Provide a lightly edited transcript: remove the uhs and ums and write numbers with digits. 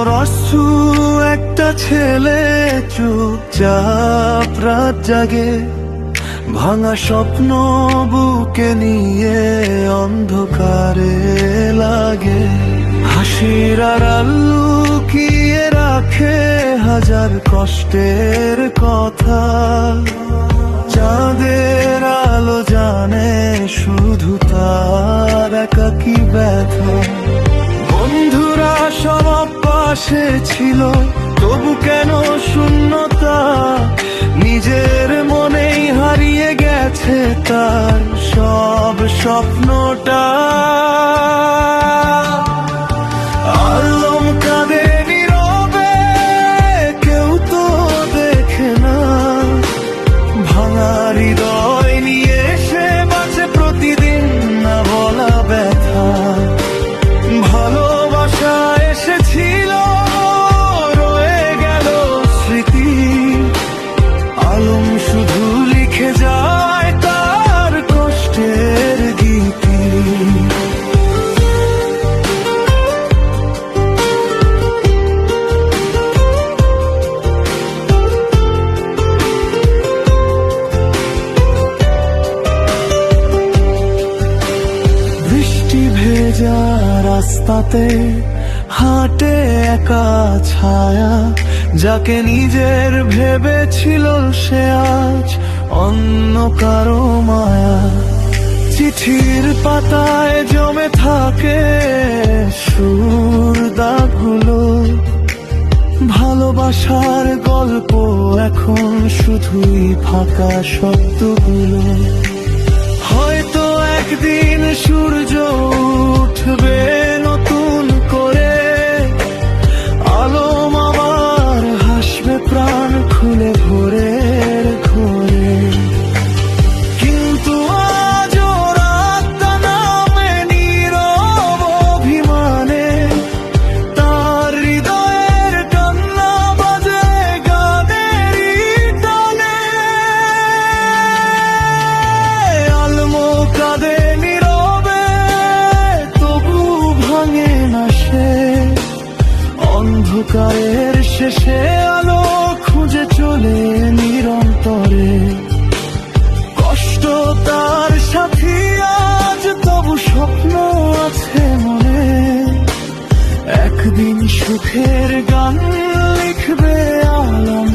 রসু একটা ছেলে চুপচাপ রাত জাগে, ভাঙা স্বপ্ন বুকে নিয়ে অন্ধকারে লাগে। হাসির আড়াল লুকিয়ে রাখে হাজার কষ্টের কথা, চাঁদের আলো জানে শুধু তার একাকী ব্যথা। বন্ধুরা সব পাশে ছিল, তবু কেন শূন্যতা, নিজের মনেই হারিয়ে গেছে তার সব স্বপ্নটা। আলম কাঁদে নীরবে, কেউ তো দেখে না, ভাঙা হৃদয় নিয়ে সে বাঁচে প্রতিদিন না বলা ব্যথা। ভালোবাসা এসেছিল, রয়ে গেল স্মৃতি, আলম শুধু লিখে যায় তার কষ্টের গীতি। বৃষ্টি ভেজা রাস্তাতে হাঁটে একা ছায়া, যাকে নিজের ভেবেছিল সে আজ অন্য কারো মায়া। চিঠির পাতায় জমে থাকে সুর দাগগুলো, ভালোবাসার গল্প এখন শুধুই ফাঁকা শব্দগুলো। হয়তো একদিন সূর্য উঠবে নতুন করে, আলম আবার হাসবে প্রাণ খুলে ভোরের ঘোরে। কিন্তু আজ রাতটা নামে নীরব অভিমানে, তার হৃদয়ের কান্না বাজে গানেরই টানে। আলম কাঁদে নীরবে, তবু ভাঙে না সে, অন্ধকারের শেষে আলো খুঁজে চলে নিরন্তরে। কষ্ট তার সাথী আজ, তবু স্বপ্ন আছে মনে, একদিন সুখের গান লিখবে আলম।